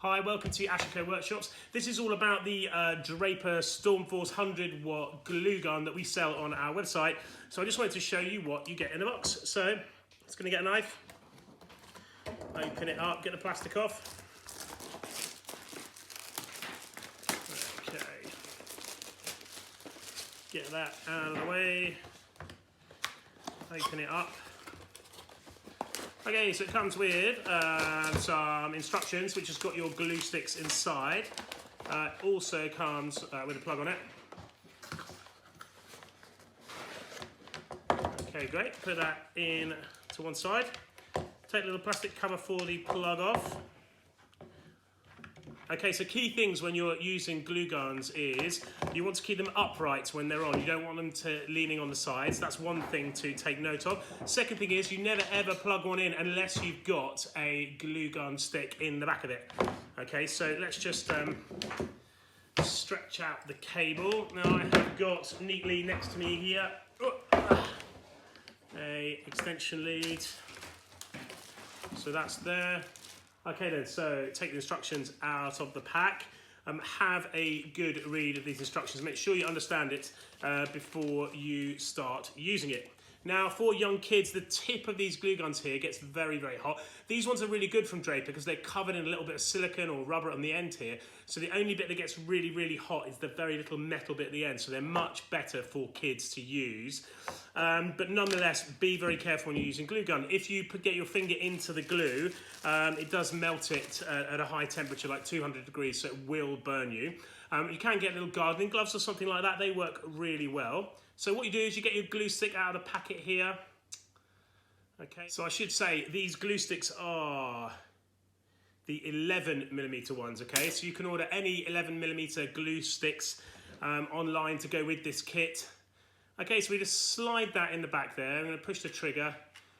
Hi, welcome to Ashley Workshops. This is all about the Draper Storm Force 100-watt glue gun that we sell on our website. So I just wanted to show you what you get in the box. So, it's going to get a knife, open it up, get the plastic off. Okay, get that out of the way, open it up. Okay, so it comes with some instructions, which has got your glue sticks inside. It also comes with a plug on it. Okay, great. Put that in to one side. Take the little plastic cover for the plug off. Okay, so key things when you're using glue guns is you want to keep them upright when they're on. You don't want them leaning on the sides. That's one thing to take note of. Second thing is you never ever plug one in unless you've got a glue gun stick in the back of it. Okay, so let's just stretch out the cable. Now I have got neatly next to me here a extension lead. So that's there. Okay then, so take the instructions out of the pack. Have a good read of these instructions. Make sure you understand it before you start using it. Now, for young kids, the tip of these glue guns here gets very, very hot. These ones are really good from Draper because they're covered in a little bit of silicone or rubber on the end here. So the only bit that gets really, really hot is the very little metal bit at the end. So they're much better for kids to use. But nonetheless, be very careful when you're using glue gun. If you get your finger into the glue, it does melt it at a high temperature, like 200 degrees, so it will burn you. You can get little gardening gloves or something like that. They work really well. So what you do is you get your glue stick out of the packet here. Okay, so I should say these glue sticks are the 11mm ones, okay? So you can order any 11mm glue sticks online to go with this kit. Okay, so we just slide that in the back there. I'm gonna push the trigger,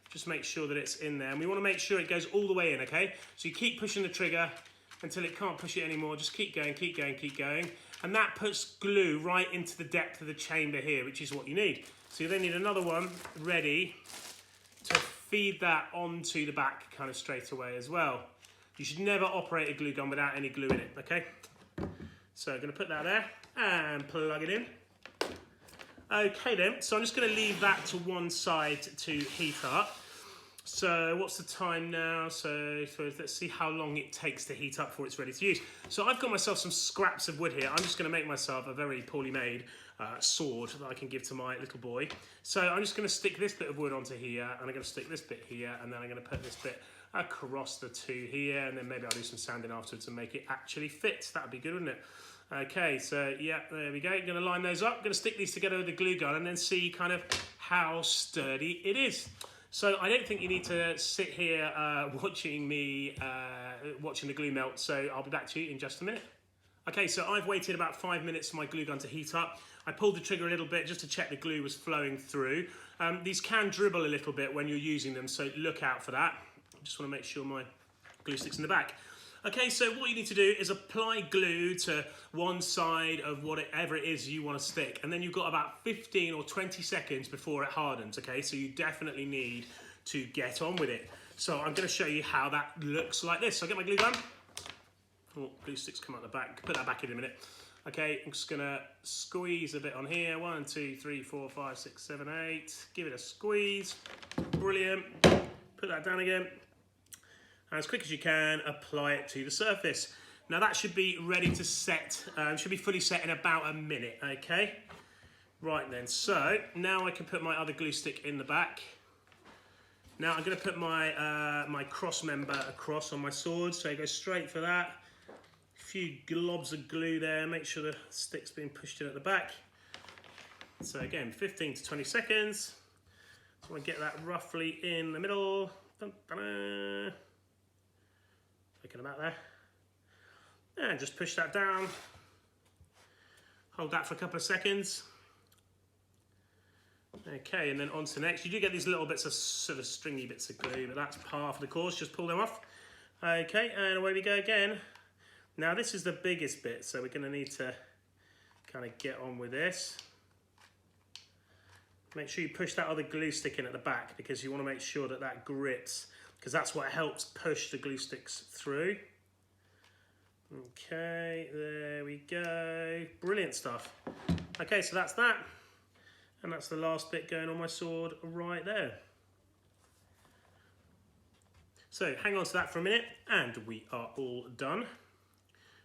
just make sure that it's in there. And we wanna make sure it goes all the way in, okay? So you keep pushing the trigger until it can't push it anymore. Just keep going, keep going, keep going. And that puts glue right into the depth of the chamber here, which is what you need. So you then need another one ready to feed that onto the back kind of straight away as well. You should never operate a glue gun without any glue in it, okay? So I'm gonna put that there and plug it in. Okay then, so I'm just gonna leave that to one side to heat up. So what's the time now? So let's see how long it takes to heat up before it's ready to use. So I've got myself some scraps of wood here. I'm just gonna make myself a very poorly made sword that I can give to my little boy. So I'm just gonna stick this bit of wood onto here, and I'm gonna stick this bit here, and then I'm gonna put this bit across the two here, and then maybe I'll do some sanding afterwards and make it actually fit. That'd be good, wouldn't it? Okay, so yeah, there we go. I'm gonna line those up, gonna stick these together with the glue gun, and then see kind of how sturdy it is. So I don't think you need to sit here watching me watching the glue melt, so I'll be back to you in just a minute. Okay, so I've waited about 5 minutes for my glue gun to heat up. I pulled the trigger a little bit just to check the glue was flowing through. These can dribble a little bit when you're using them, so look out for that. I just want to make sure my glue stick's in the back. Okay, so what you need to do is apply glue to one side of whatever it is you want to stick, and then you've got about 15 or 20 seconds before it hardens, okay? So you definitely need to get on with it. So I'm going to show you how that looks like this. So I get my glue gun. Oh, glue sticks come out the back. Put that back in a minute. Okay, I'm just going to squeeze a bit on here. 1, 2, 3, 4, 5, 6, 7, 8. Give it a squeeze. Brilliant. Put that down again. And as quick as you can, apply it to the surface. Now that should be ready to set, should be fully set in about a minute, okay? Right then, so now I can put my other glue stick in the back. Now I'm gonna put my, my cross member across on my sword, so go straight for that. A few globs of glue there, make sure the stick's being pushed in at the back. So again, 15 to 20 seconds. So I get that roughly in the middle. Dun, dun, dun. Thinking about there. And just push that down. Hold that for a couple of seconds. Okay, and then on to the next. You do get these little bits of sort of stringy bits of glue, but that's par for the course. Just pull them off. Okay, and away we go again. Now this is the biggest bit, so we're going to need to kind of get on with this. Make sure you push that other glue stick in at the back because you want to make sure that that grips, because that's what helps push the glue sticks through. Okay, there we go. Brilliant stuff. Okay, so that's that. And that's the last bit going on my sword right there. So hang on to that for a minute and we are all done.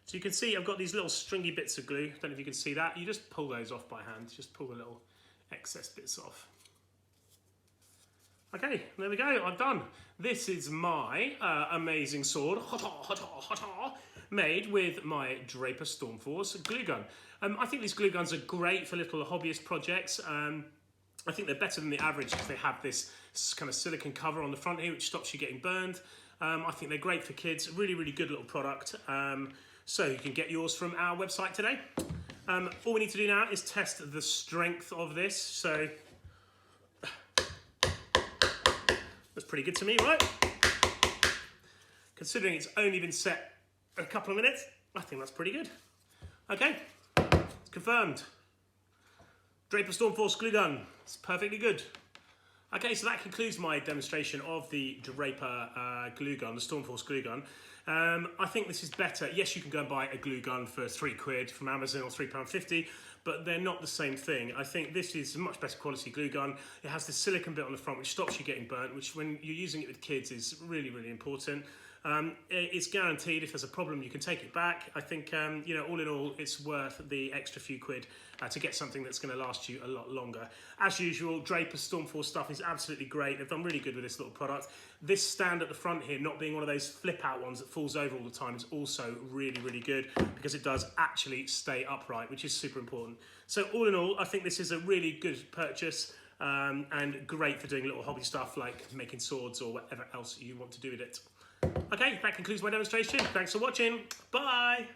So you can see I've got these little stringy bits of glue. Don't know if you can see that. You just pull those off by hand. Just pull the little excess bits off. Okay, there we go, I'm done. This is my amazing sword, made with my Draper Storm Force glue gun. I think these glue guns are great for little hobbyist projects. I think they're better than the average because they have this kind of silicone cover on the front here which stops you getting burned. I think they're great for kids, really, really good little product. So you can get yours from our website today. All we need to do now is test the strength of this. So that's pretty good to me, right? Considering it's only been set a couple of minutes, I think that's pretty good. Okay, it's confirmed. Draper Storm Force glue gun, it's perfectly good. Okay, so that concludes my demonstration of the Draper glue gun, the Storm Force glue gun. I think this is better. Yes, you can go and buy a glue gun for £3 from Amazon or £3.50, but they're not the same thing. I think this is a much better quality glue gun. It has the silicone bit on the front which stops you getting burnt, which when you're using it with kids is really, really important. It's guaranteed if there's a problem you can take it back. I think, you know, all in all, it's worth the extra few quid to get something that's going to last you a lot longer. As usual, Draper Storm Force stuff is absolutely great. They've done really good with this little product. This stand at the front here, not being one of those flip out ones that falls over all the time, is also really, really good because it does actually stay upright, which is super important. So all in all, I think this is a really good purchase and great for doing little hobby stuff like making swords or whatever else you want to do with it. Okay, that concludes my demonstration. Thanks for watching. Bye.